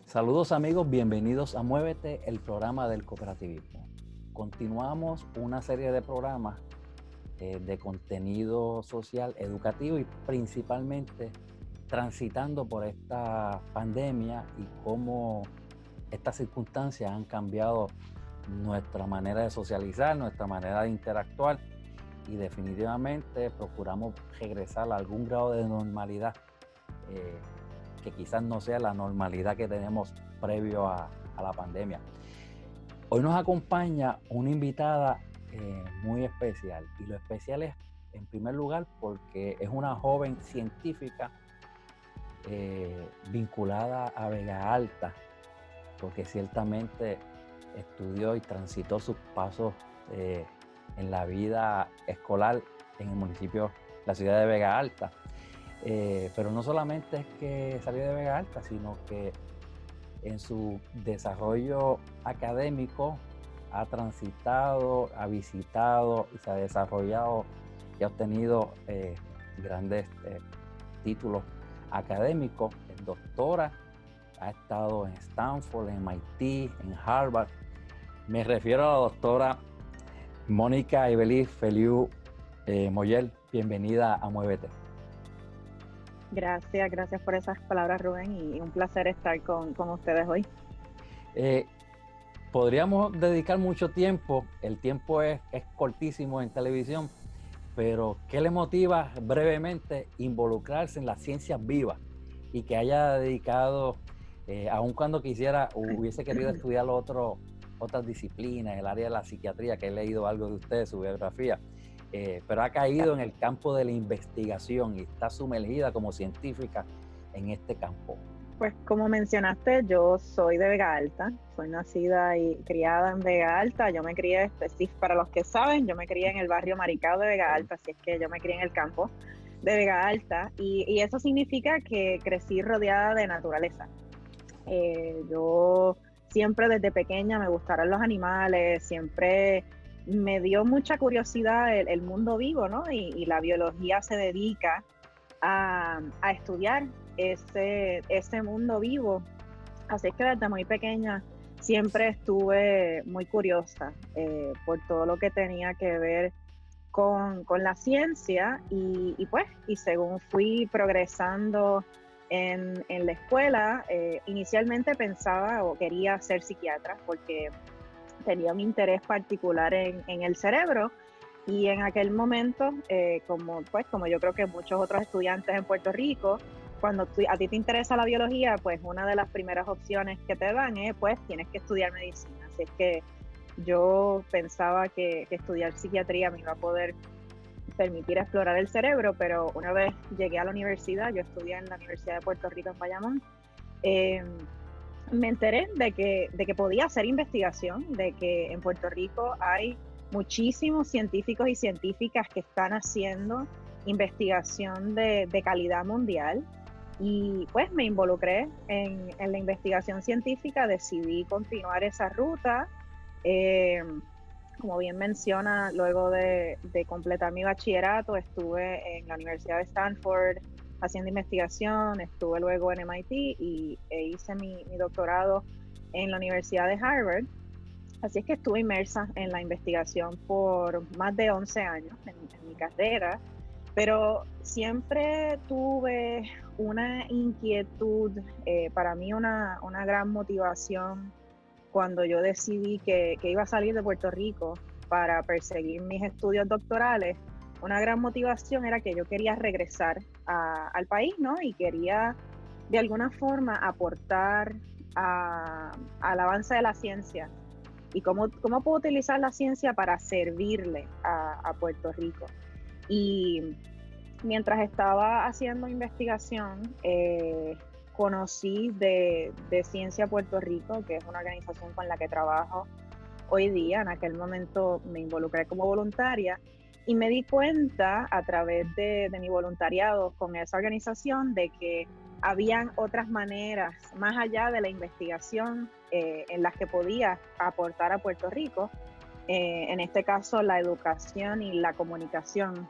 Saludos amigos, bienvenidos a Muévete, el programa del cooperativismo. Continuamos una serie de programas de contenido social, educativo y principalmente transitando por esta pandemia y cómo estas circunstancias han cambiado nuestra manera de socializar, nuestra manera de interactuar y definitivamente procuramos regresar a algún grado de normalidad que quizás no sea la normalidad que tenemos previo a la pandemia. Hoy nos acompaña una invitada muy especial, y lo especial es, en primer lugar, porque es una joven científica vinculada a Vega Alta, porque ciertamente estudió y transitó sus pasos en la vida escolar en el municipio, la ciudad de Vega Alta. Pero no solamente es que salió de Vega Alta, sino que en su desarrollo académico ha transitado, ha visitado y se ha desarrollado y ha obtenido grandes títulos académicos. Es doctora, ha estado en Stanford, en MIT, en Harvard. Me refiero a la doctora Mónica Ibeliz Feliu Moyel. Bienvenida a Muévete. Gracias por esas palabras, Rubén, y un placer estar con ustedes hoy. Podríamos dedicar mucho tiempo, el tiempo es cortísimo en televisión, pero ¿qué le motiva brevemente involucrarse en las ciencias vivas y que haya dedicado, aun cuando hubiese querido estudiar otras disciplinas, el área de la psiquiatría, que he leído algo de usted, su biografía, pero ha caído en el campo de la investigación y está sumergida como científica en este campo? Pues como mencionaste, yo soy de Vega Alta, soy nacida y criada en Vega Alta. Yo me crié, para los que saben, yo me crié en el barrio Maricao de Vega Alta, así es que yo me crié en el campo de Vega Alta, y eso significa que crecí rodeada de naturaleza. Yo siempre desde pequeña me gustaron los animales, siempre me dio mucha curiosidad el mundo vivo, ¿no? Y la biología se dedica a estudiar ese mundo vivo. Así que desde muy pequeña siempre estuve muy curiosa por todo lo que tenía que ver con la ciencia, y según fui progresando en la escuela, inicialmente pensaba o quería ser psiquiatra porque tenía un interés particular en el cerebro, y en aquel momento, como yo creo que muchos otros estudiantes en Puerto Rico, cuando a ti te interesa la biología, pues una de las primeras opciones que te dan es, pues tienes que estudiar medicina. Así es que yo pensaba que estudiar psiquiatría me iba a poder permitir explorar el cerebro, pero una vez llegué a la universidad, yo estudié en la Universidad de Puerto Rico en Bayamón, me enteré de que podía hacer investigación, de que en Puerto Rico hay muchísimos científicos y científicas que están haciendo investigación de calidad mundial, y pues me involucré en la investigación científica, decidí continuar esa ruta. Como bien menciona, luego de completar mi bachillerato, estuve en la Universidad de Stanford haciendo investigación, estuve luego en MIT e hice mi doctorado en la Universidad de Harvard. Así es que estuve inmersa en la investigación por más de 11 años en mi carrera, pero siempre tuve una inquietud, para mí una gran motivación cuando yo decidí que iba a salir de Puerto Rico para perseguir mis estudios doctorales. Una gran motivación era que yo quería regresar al país, ¿no? Y quería de alguna forma aportar al avance de la ciencia, y cómo puedo utilizar la ciencia para servirle a Puerto Rico. Y mientras estaba haciendo investigación, conocí de Ciencia Puerto Rico, que es una organización con la que trabajo hoy día. En aquel momento me involucré como voluntaria y me di cuenta a través de mi voluntariado con esa organización de que habían otras maneras, más allá de la investigación, en las que podía aportar a Puerto Rico, en este caso la educación y la comunicación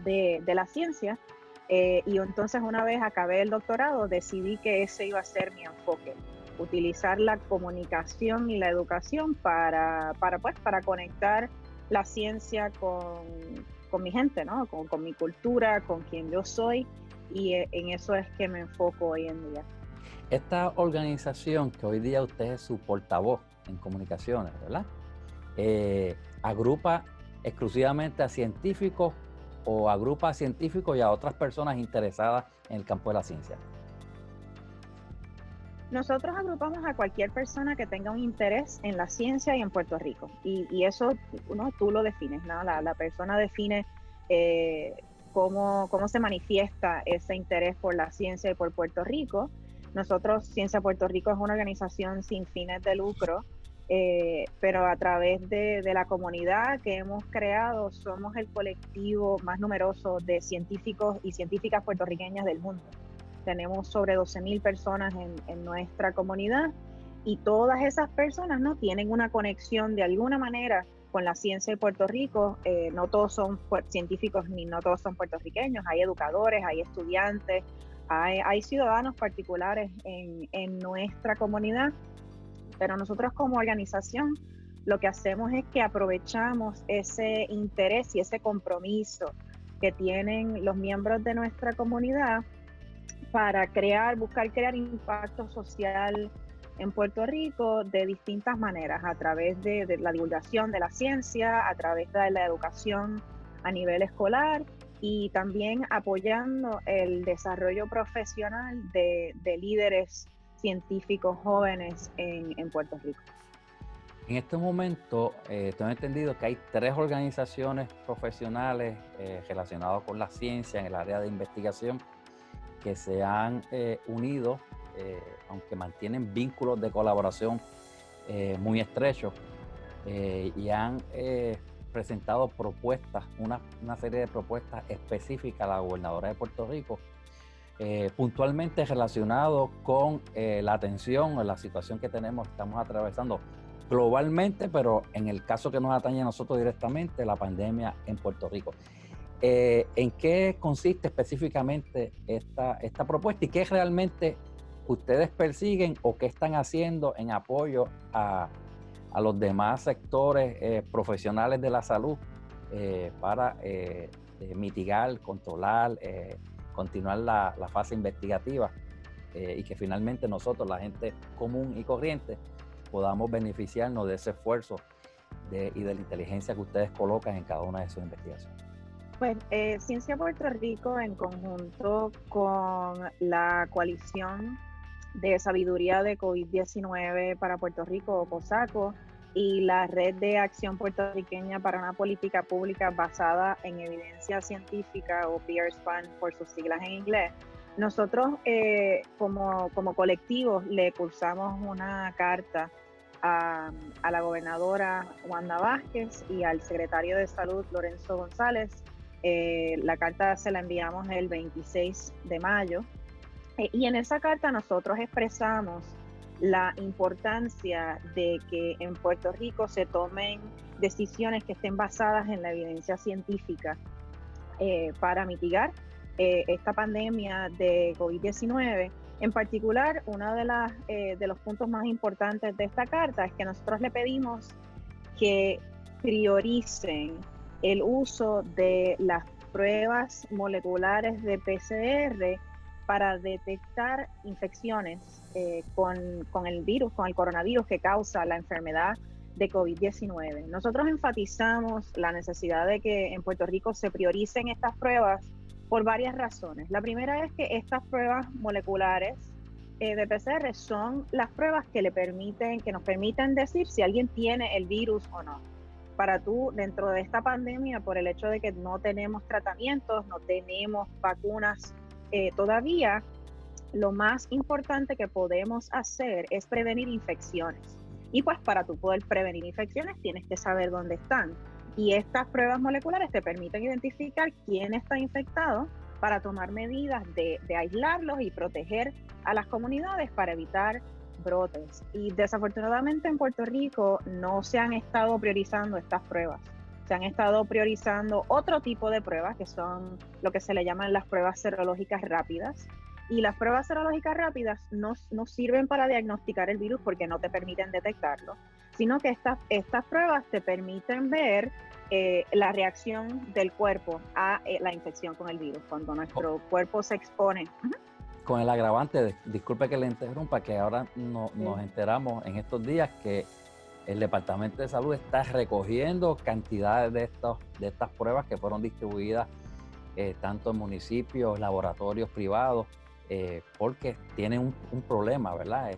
de la ciencia. Y entonces, una vez acabé el doctorado, decidí que ese iba a ser mi enfoque, utilizar la comunicación y la educación para conectar la ciencia con mi gente, ¿no? Con mi cultura, con quien yo soy, y en eso es que me enfoco hoy en día. Esta organización que hoy día usted es su portavoz en comunicaciones, ¿verdad? ¿Agrupa exclusivamente a científicos o agrupa a científicos y a otras personas interesadas en el campo de la ciencia? Nosotros agrupamos a cualquier persona que tenga un interés en la ciencia y en Puerto Rico. Y eso, ¿no? Tú lo defines, ¿no? La persona define cómo se manifiesta ese interés por la ciencia y por Puerto Rico. Nosotros, Ciencia Puerto Rico, es una organización sin fines de lucro, pero a través de la comunidad que hemos creado, somos el colectivo más numeroso de científicos y científicas puertorriqueñas del mundo. Tenemos sobre 12,000 personas en nuestra comunidad, y todas esas personas, ¿no?, tienen una conexión de alguna manera con la ciencia de Puerto Rico. No todos son científicos ni no todos son puertorriqueños. Hay educadores, hay estudiantes, hay ciudadanos particulares en nuestra comunidad, pero nosotros como organización lo que hacemos es que aprovechamos ese interés y ese compromiso que tienen los miembros de nuestra comunidad para buscar crear impacto social en Puerto Rico de distintas maneras, a través de la divulgación de la ciencia, a través de la educación a nivel escolar, y también apoyando el desarrollo profesional de líderes científicos jóvenes en Puerto Rico. En este momento, tengo entendido que hay 3 organizaciones profesionales relacionadas con la ciencia en el área de investigación que se han unido, aunque mantienen vínculos de colaboración muy estrechos, y han presentado propuestas, una serie de propuestas específicas a la gobernadora de Puerto Rico, puntualmente relacionado con la atención a la situación que estamos atravesando globalmente, pero en el caso que nos atañe a nosotros directamente, la pandemia en Puerto Rico. ¿En qué consiste específicamente esta propuesta y qué realmente ustedes persiguen o qué están haciendo en apoyo a los demás sectores profesionales de la salud para mitigar, controlar, continuar la fase investigativa y que finalmente nosotros, la gente común y corriente, podamos beneficiarnos de ese esfuerzo y de la inteligencia que ustedes colocan en cada una de sus investigaciones? Pues Ciencia Puerto Rico, en conjunto con la Coalición de Sabiduría de COVID-19 para Puerto Rico, o COSACO, y la Red de Acción Puertorriqueña para una Política Pública basada en evidencia científica, o PRSPAN por sus siglas en inglés, nosotros como colectivo le cursamos una carta a la gobernadora Wanda Vázquez y al secretario de Salud Lorenzo González. La carta se la enviamos el 26 de mayo, y en esa carta nosotros expresamos la importancia de que en Puerto Rico se tomen decisiones que estén basadas en la evidencia científica para mitigar esta pandemia de COVID-19. En particular, uno de los puntos más importantes de esta carta es que nosotros le pedimos que prioricen el uso de las pruebas moleculares de PCR para detectar infecciones con el virus, con el coronavirus que causa la enfermedad de COVID-19. Nosotros enfatizamos la necesidad de que en Puerto Rico se prioricen estas pruebas por varias razones. La primera es que estas pruebas moleculares de PCR son las pruebas que nos permiten decir si alguien tiene el virus o no. Para tú, dentro de esta pandemia, por el hecho de que no tenemos tratamientos, no tenemos vacunas todavía, lo más importante que podemos hacer es prevenir infecciones. Y pues para tú poder prevenir infecciones tienes que saber dónde están. Y estas pruebas moleculares te permiten identificar quién está infectado para tomar medidas de aislarlos y proteger a las comunidades para evitar brotes. Y desafortunadamente en Puerto Rico no se han estado priorizando estas pruebas. Se han estado priorizando otro tipo de pruebas, que son lo que se le llaman las pruebas serológicas rápidas. Y las pruebas serológicas rápidas no sirven para diagnosticar el virus porque no te permiten detectarlo, sino que estas pruebas te permiten ver la reacción del cuerpo a la infección con el virus, cuando nuestro cuerpo se expone. Con el agravante, disculpe que le interrumpa, que ahora nos enteramos en estos días que el Departamento de Salud está recogiendo cantidades de estas pruebas que fueron distribuidas tanto en municipios, laboratorios privados, porque tienen un problema, ¿verdad?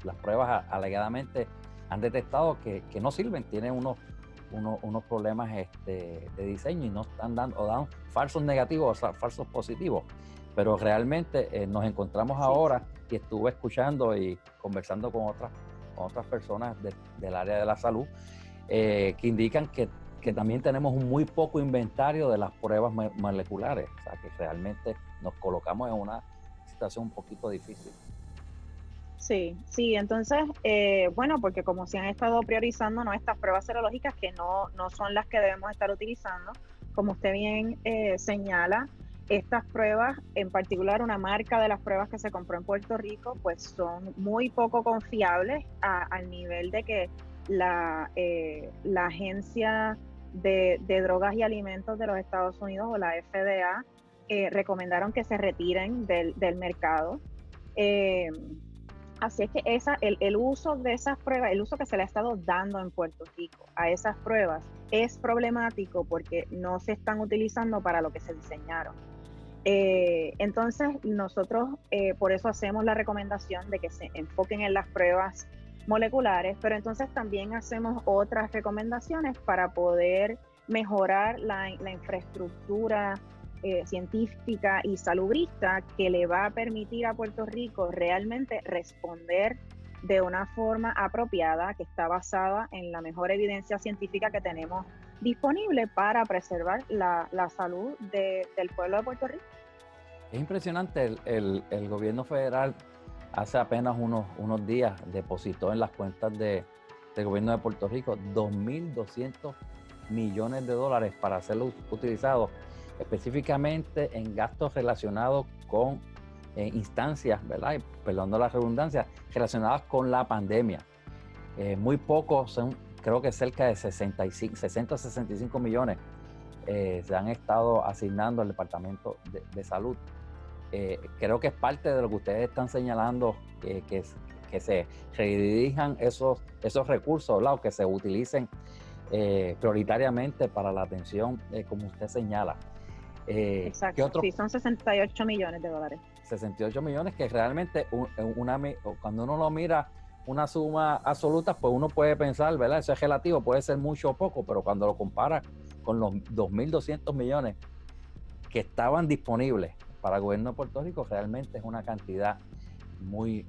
Las pruebas alegadamente han detectado que no sirven, tienen unos problemas de diseño y no están dan falsos negativos, o sea, falsos positivos. Pero realmente nos encontramos ahora, y estuve escuchando y conversando con otras personas del área de la salud, que indican que también tenemos un muy poco inventario de las pruebas moleculares, o sea que realmente nos colocamos en una situación un poquito difícil. Sí, entonces, bueno, porque como se han estado priorizando, ¿no?, estas pruebas serológicas que no son las que debemos estar utilizando, como usted bien señala, estas pruebas, en particular una marca de las pruebas que se compró en Puerto Rico, pues son muy poco confiables al nivel de que la Agencia de Drogas y Alimentos de los Estados Unidos, o la FDA, recomendaron que se retiren del mercado. Así es que el uso de esas pruebas, el uso que se le ha estado dando en Puerto Rico a esas pruebas es problemático porque no se están utilizando para lo que se diseñaron. Entonces, nosotros por eso hacemos la recomendación de que se enfoquen en las pruebas moleculares, pero entonces también hacemos otras recomendaciones para poder mejorar la infraestructura científica y salubrista que le va a permitir a Puerto Rico realmente responder de una forma apropiada, que está basada en la mejor evidencia científica que tenemos disponible para preservar la salud del pueblo de Puerto Rico. Es impresionante, el gobierno federal hace apenas unos días depositó en las cuentas del gobierno de Puerto Rico $2.200 millones para ser utilizados específicamente en gastos relacionados con instancias, ¿verdad? Y, perdón la redundancia, relacionadas con la pandemia. Muy pocos, son creo que cerca de 60 a 65 millones se han estado asignando al Departamento de Salud. Creo que es parte de lo que ustedes están señalando, que se redirijan esos recursos, ¿verdad? O que se utilicen prioritariamente para la atención, como usted señala. Exacto, sí, son $68 millones. 68 millones, que realmente cuando uno lo mira, una suma absoluta, pues uno puede pensar, ¿verdad? Eso es relativo, puede ser mucho o poco, pero cuando lo compara con los 2.200 millones que estaban disponibles para el gobierno de Puerto Rico, realmente es una cantidad muy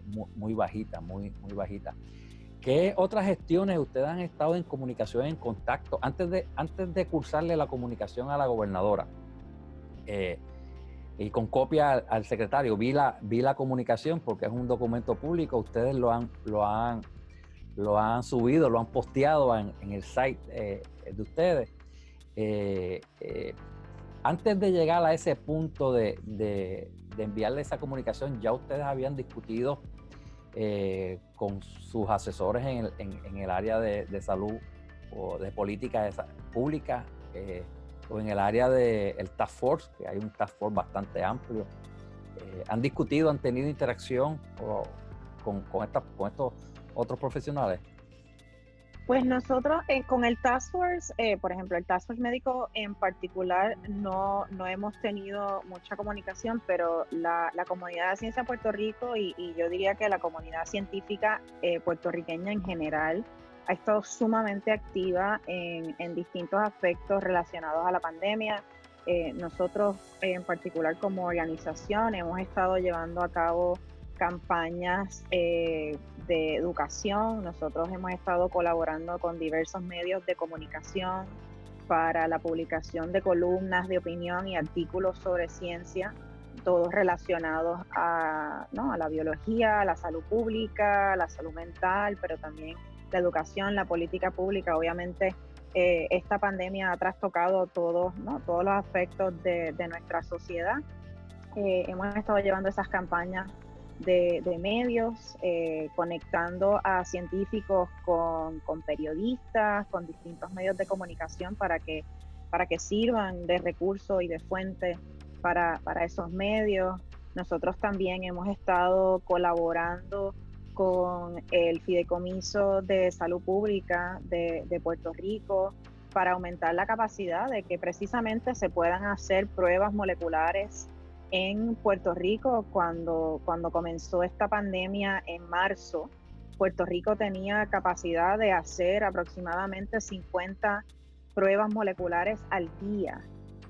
bajita, muy bajita. ¿Qué otras gestiones ustedes han estado en comunicación, en contacto, antes de cursarle la comunicación a la gobernadora? Y con copia al secretario, vi la comunicación porque es un documento público, ustedes lo han subido, lo han posteado en el site de ustedes. Antes de llegar a ese punto de enviarle esa comunicación, ya ustedes habían discutido con sus asesores en el área de salud o de política pública, o en el área del Task Force, que hay un Task Force bastante amplio. ¿Han discutido, han tenido interacción con estos otros profesionales? Pues nosotros con el Task Force, por ejemplo, el Task Force médico en particular, no hemos tenido mucha comunicación, pero la comunidad de ciencia de Puerto Rico y yo diría que la comunidad científica puertorriqueña en general ha estado sumamente activa en distintos aspectos relacionados a la pandemia. Nosotros en particular como organización hemos estado llevando a cabo campañas de educación. Nosotros hemos estado colaborando con diversos medios de comunicación para la publicación de columnas de opinión y artículos sobre ciencia, todos relacionados ¿no?, a la biología, a la salud pública, a la salud mental, pero también la educación, la política pública. Obviamente, esta pandemia ha trastocado todos, ¿no?, todos los aspectos de nuestra sociedad. Hemos estado llevando esas campañas de medios, conectando a científicos con periodistas, con distintos medios de comunicación para que sirvan de recurso y de fuente para esos medios. Nosotros también hemos estado colaborando con el Fideicomiso de Salud Pública de Puerto Rico para aumentar la capacidad de que precisamente se puedan hacer pruebas moleculares en Puerto Rico. Cuando comenzó esta pandemia en marzo, Puerto Rico tenía capacidad de hacer aproximadamente 50 pruebas moleculares al día.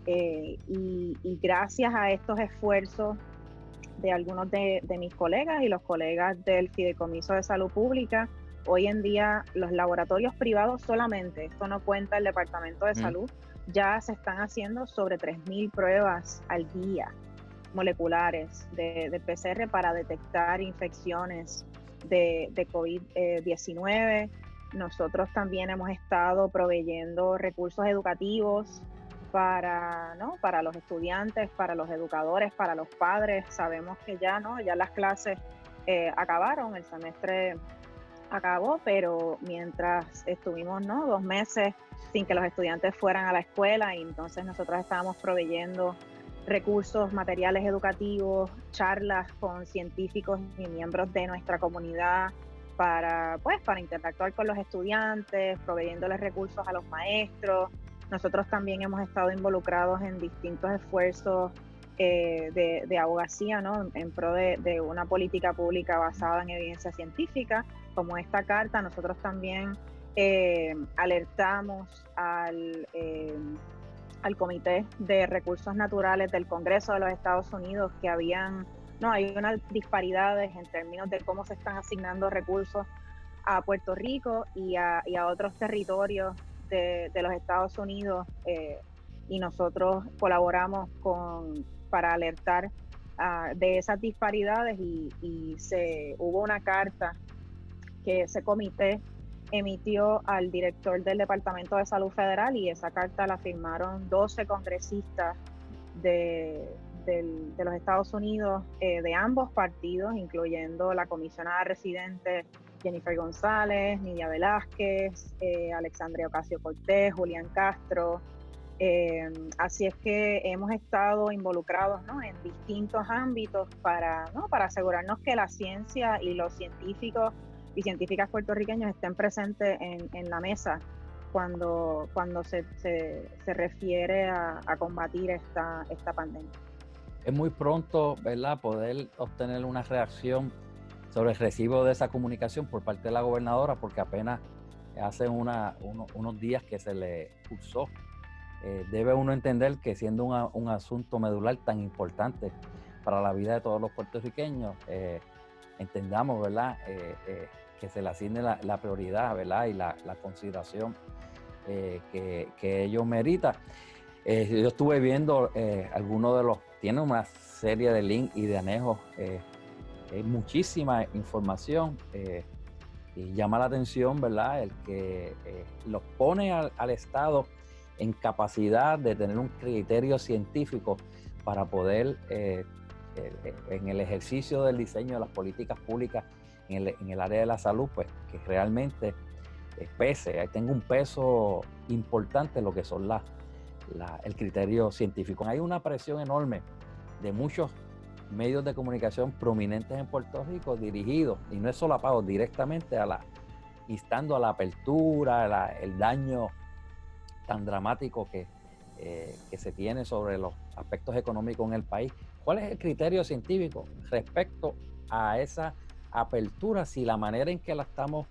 Y gracias a estos esfuerzos de algunos de mis colegas y los colegas del Fideicomiso de Salud Pública, hoy en día los laboratorios privados solamente, esto no cuenta el Departamento de Salud, ya se están haciendo sobre 3,000 pruebas al día moleculares de PCR para detectar infecciones de COVID-19. Nosotros también hemos estado proveyendo recursos educativos para los estudiantes, para los educadores, para los padres. Sabemos que ya las clases acabaron, el semestre acabó, pero mientras estuvimos 2 meses sin que los estudiantes fueran a la escuela, y entonces nosotros estábamos proveyendo recursos, materiales educativos, charlas con científicos y miembros de nuestra comunidad para interactuar con los estudiantes, proveyéndoles recursos a los maestros. Nosotros también hemos estado involucrados en distintos esfuerzos de abogacía, ¿no?, en pro de una política pública basada en evidencia científica, como esta carta. Nosotros también alertamos al Comité de Recursos Naturales del Congreso de los Estados Unidos que hay unas disparidades en términos de cómo se están asignando recursos a Puerto Rico y a otros territorios de los Estados Unidos, y nosotros colaboramos para alertar de esas disparidades, y hubo una carta que ese comité emitió al director del Departamento de Salud Federal, y esa carta la firmaron 12 congresistas de los Estados Unidos, de ambos partidos, incluyendo la comisionada residente Jennifer González, Nidia Velázquez, Alexandria Ocasio-Cortez, Julián Castro. Así es que hemos estado involucrados, ¿no?, en distintos ámbitos para asegurarnos que la ciencia y los científicos y científicas puertorriqueños estén presentes en la mesa cuando se refiere a combatir esta pandemia. Es muy pronto, ¿verdad?, poder obtener una reacción sobre el recibo de esa comunicación por parte de la gobernadora, porque apenas hace unos días que se le cursó. Debe uno entender que siendo un asunto medular tan importante para la vida de todos los puertorriqueños, entendamos, ¿verdad?, que se le asigne la prioridad, ¿verdad?, y la consideración que ello merita. Yo estuve viendo algunos de tiene una serie de links y de anejos, muchísima información, y llama la atención, ¿verdad?, el que los pone al Estado en capacidad de tener un criterio científico para poder, en el ejercicio del diseño de las políticas públicas en el área de la salud, pues que realmente tenga un peso importante en lo que son el criterio científico. Hay una presión enorme de muchos medios de comunicación prominentes en Puerto Rico dirigidos, y no es solapado, directamente instando a la apertura, el daño tan dramático que se tiene sobre los aspectos económicos en el país. ¿Cuál es el criterio científico respecto a esa apertura? Si la manera en que la estamos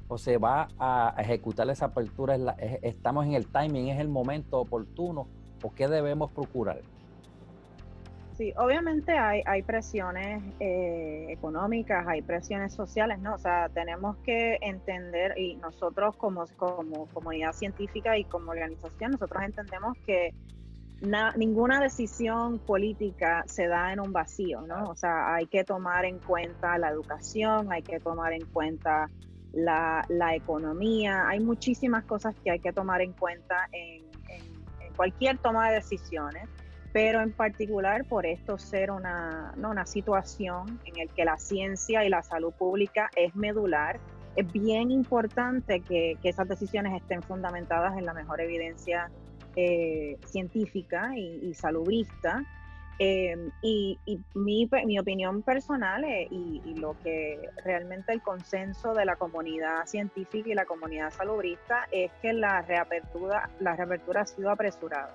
o se va a ejecutar esa apertura estamos en el timing, es el momento oportuno, o qué debemos procurar? Sí, obviamente hay presiones económicas, hay presiones sociales, ¿no? O sea, tenemos que entender, y nosotros como comunidad científica y como organización, nosotros entendemos que ninguna decisión política se da en un vacío, ¿no? O sea, hay que tomar en cuenta la educación, hay que tomar en cuenta la economía, hay muchísimas cosas que hay que tomar en cuenta en cualquier toma de decisiones, pero en particular por esto ser una situación en la que la ciencia y la salud pública es medular, es bien importante que esas decisiones estén fundamentadas en la mejor evidencia científica y salubrista. Y mi opinión personal y lo que realmente el consenso de la comunidad científica y la comunidad salubrista es que la reapertura ha sido apresurada.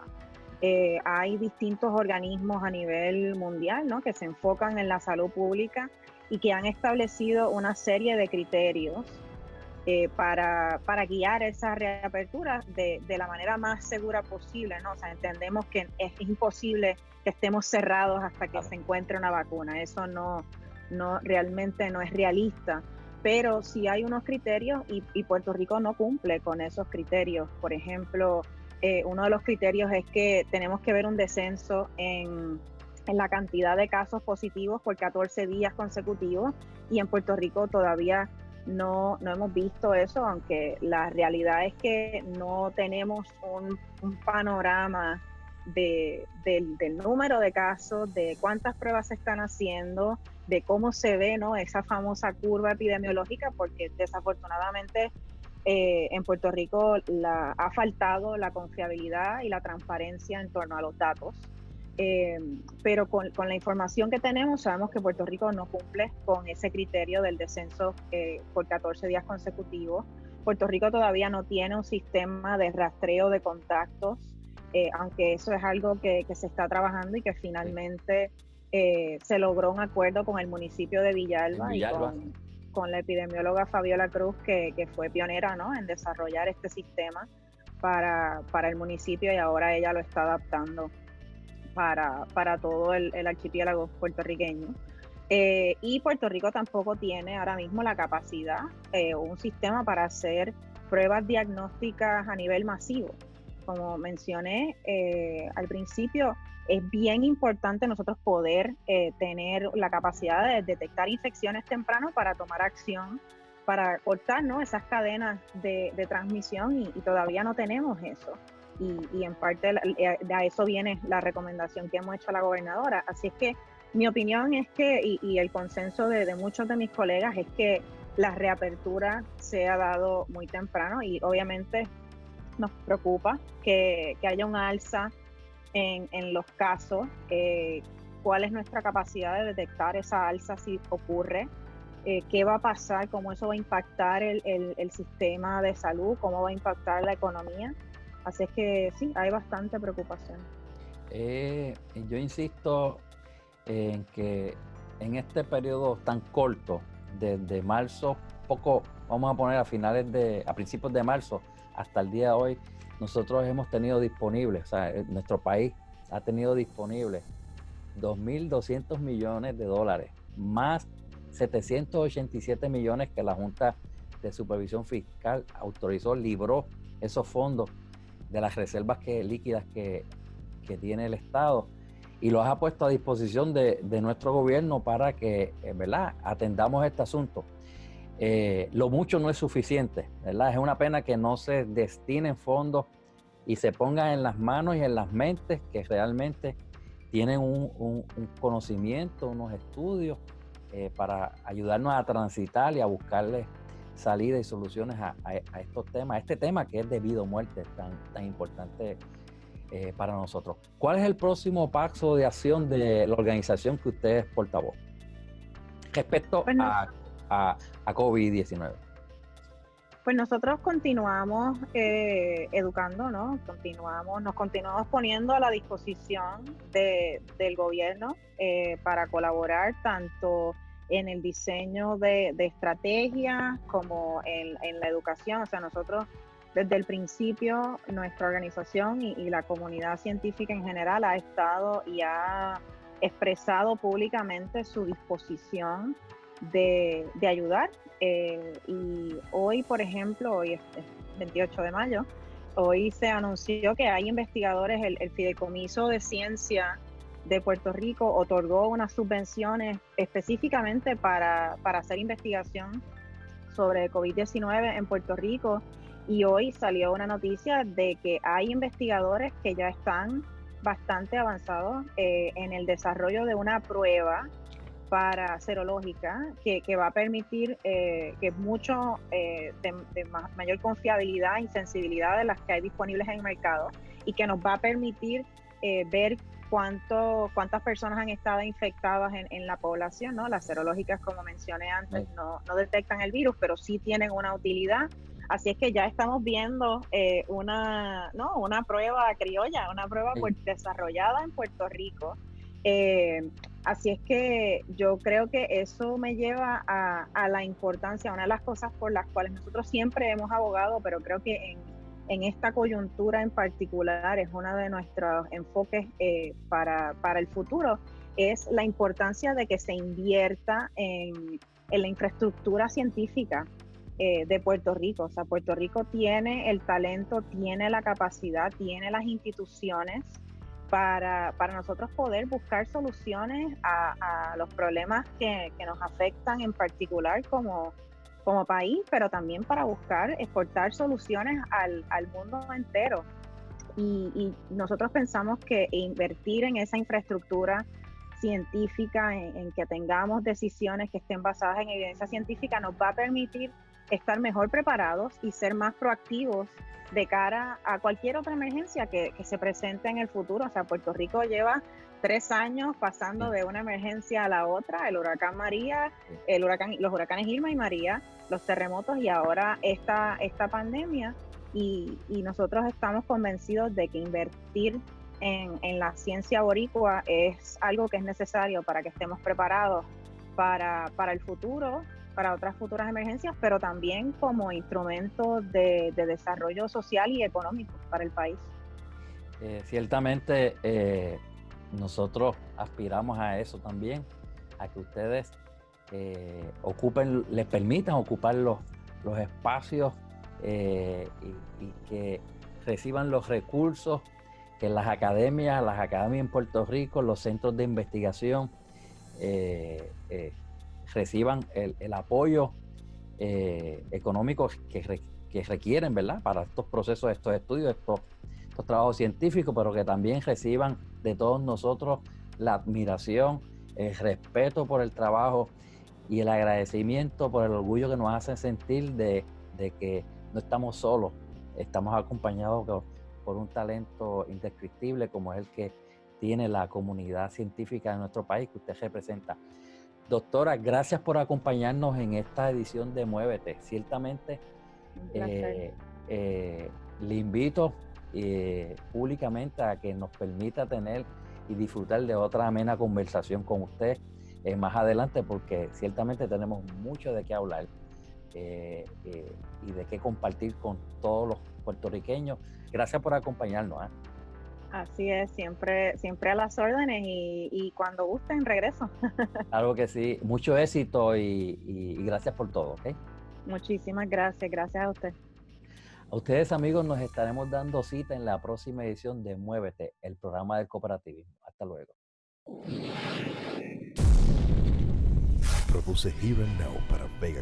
Hay distintos organismos a nivel mundial, ¿no?, que se enfocan en la salud pública y que han establecido una serie de criterios para guiar esa reapertura de la manera más segura posible, ¿no? O sea, entendemos que es imposible que estemos cerrados hasta que se encuentre una vacuna. Eso realmente no es realista. Pero sí hay unos criterios y Puerto Rico no cumple con esos criterios. Por ejemplo, uno de los criterios es que tenemos que ver un descenso en la cantidad de casos positivos por 14 días consecutivos, y en Puerto Rico todavía no hemos visto eso, aunque la realidad es que no tenemos un panorama del número de casos, de cuántas pruebas se están haciendo, de cómo se ve, ¿no?, esa famosa curva epidemiológica, porque desafortunadamente en Puerto Rico ha faltado la confiabilidad y la transparencia en torno a los datos. Pero con la información que tenemos, sabemos que Puerto Rico no cumple con ese criterio del descenso por 14 días consecutivos. Puerto Rico todavía no tiene un sistema de rastreo de contactos, aunque eso es algo que se está trabajando y que finalmente se logró un acuerdo con el municipio de Villalba y con la epidemióloga Fabiola Cruz, que fue pionera, ¿no?, en desarrollar este sistema para el municipio, y ahora ella lo está adaptando para todo el archipiélago puertorriqueño. Y Puerto Rico tampoco tiene ahora mismo la capacidad o un sistema para hacer pruebas diagnósticas a nivel masivo. Como mencioné al principio, es bien importante nosotros poder tener la capacidad de detectar infecciones temprano para tomar acción, para cortar, ¿no?, esas cadenas de transmisión, y todavía no tenemos eso. Y en parte de eso viene la recomendación que hemos hecho a la gobernadora. Así es que mi opinión es que, y el consenso de muchos de mis colegas, es que la reapertura se ha dado muy temprano, y obviamente nos preocupa que haya un alza en los casos. ¿Cuál es nuestra capacidad de detectar esa alza si ocurre? ¿Qué va a pasar? ¿Cómo eso va a impactar el sistema de salud? ¿Cómo va a impactar la economía? Así es que sí, hay bastante preocupación. Yo insisto en que en este periodo tan corto, desde marzo, vamos a poner a principios de marzo hasta el día de hoy, nosotros hemos tenido disponibles, o sea, nuestro país ha tenido disponibles 2.200 millones de dólares, más 787 millones que la Junta de Supervisión Fiscal autorizó, libró esos fondos de las reservas líquidas que tiene el Estado, y los ha puesto a disposición de nuestro gobierno para que, ¿verdad?, atendamos este asunto. Lo mucho no es suficiente, ¿verdad? Es una pena que no se destinen fondos y se pongan en las manos y en las mentes que realmente tienen un conocimiento, unos estudios para ayudarnos a transitar y a buscarle salida y soluciones a estos temas, a este tema que es de vida o muerte tan importante para nosotros. ¿Cuál es el próximo paso de acción de la organización que usted es portavoz respecto a COVID-19? Pues nosotros continuamos educando, ¿no? Nos continuamos poniendo a la disposición del gobierno para colaborar tanto en el diseño de estrategias como en la educación. O sea, nosotros desde el principio, nuestra organización y la comunidad científica en general ha estado y ha expresado públicamente su disposición de ayudar. Y hoy, por ejemplo, hoy es 28 de mayo, hoy se anunció que hay investigadores, el Fideicomiso de Ciencia de Puerto Rico otorgó unas subvenciones específicamente para hacer investigación sobre COVID-19 en Puerto Rico, y hoy salió una noticia de que hay investigadores que ya están bastante avanzados en el desarrollo de una prueba para serológica que va a permitir que mucho mayor confiabilidad y sensibilidad de las que hay disponibles en el mercado, y que nos va a permitir ver cuántas personas han estado infectadas en la población, ¿no? Las serológicas, como mencioné antes, no detectan el virus, pero sí tienen una utilidad. Así es que ya estamos viendo una prueba criolla, una prueba desarrollada en Puerto Rico. Así es que yo creo que eso me lleva a la importancia, una de las cosas por las cuales nosotros siempre hemos abogado, pero creo que en esta coyuntura en particular es uno de nuestros enfoques para el futuro, es la importancia de que se invierta en la infraestructura científica de Puerto Rico. O sea, Puerto Rico tiene el talento, tiene la capacidad, tiene las instituciones para nosotros poder buscar soluciones a los problemas que nos afectan en particular como país, pero también para buscar exportar soluciones al mundo entero. Y nosotros pensamos que invertir en esa infraestructura científica, en que tengamos decisiones que estén basadas en evidencia científica, nos va a permitir estar mejor preparados y ser más proactivos de cara a cualquier otra emergencia que se presente en el futuro. O sea, Puerto Rico lleva 3 años pasando de una emergencia a la otra: el huracán María, los huracanes Irma y María, los terremotos, y ahora esta pandemia. Y nosotros estamos convencidos de que invertir en la ciencia boricua es algo que es necesario para que estemos preparados para el futuro, para otras futuras emergencias, pero también como instrumento de desarrollo social y económico para el país. Ciertamente nosotros aspiramos a eso también, a que ustedes les permitan ocupar los espacios y que reciban los recursos que las academias en Puerto Rico, los centros de investigación reciban el apoyo económico que requieren, ¿verdad?, para estos procesos, estos estudios, estos trabajos científicos, pero que también reciban de todos nosotros la admiración, el respeto por el trabajo y el agradecimiento por el orgullo que nos hacen sentir de que no estamos solos, estamos acompañados por un talento indescriptible como es el que tiene la comunidad científica de nuestro país que usted representa. Doctora, gracias por acompañarnos en esta edición de Muévete. Ciertamente le invito públicamente a que nos permita tener y disfrutar de otra amena conversación con usted más adelante, porque ciertamente tenemos mucho de qué hablar y de qué compartir con todos los puertorriqueños. Gracias por acompañarnos. Así es, siempre a las órdenes, y cuando gusten regreso. Claro que sí, mucho éxito y gracias por todo, ¿ok? Muchísimas gracias a usted. A ustedes, amigos, nos estaremos dando cita en la próxima edición de Muévete, el programa del cooperativismo. Hasta luego. Produce Here and Now para Vega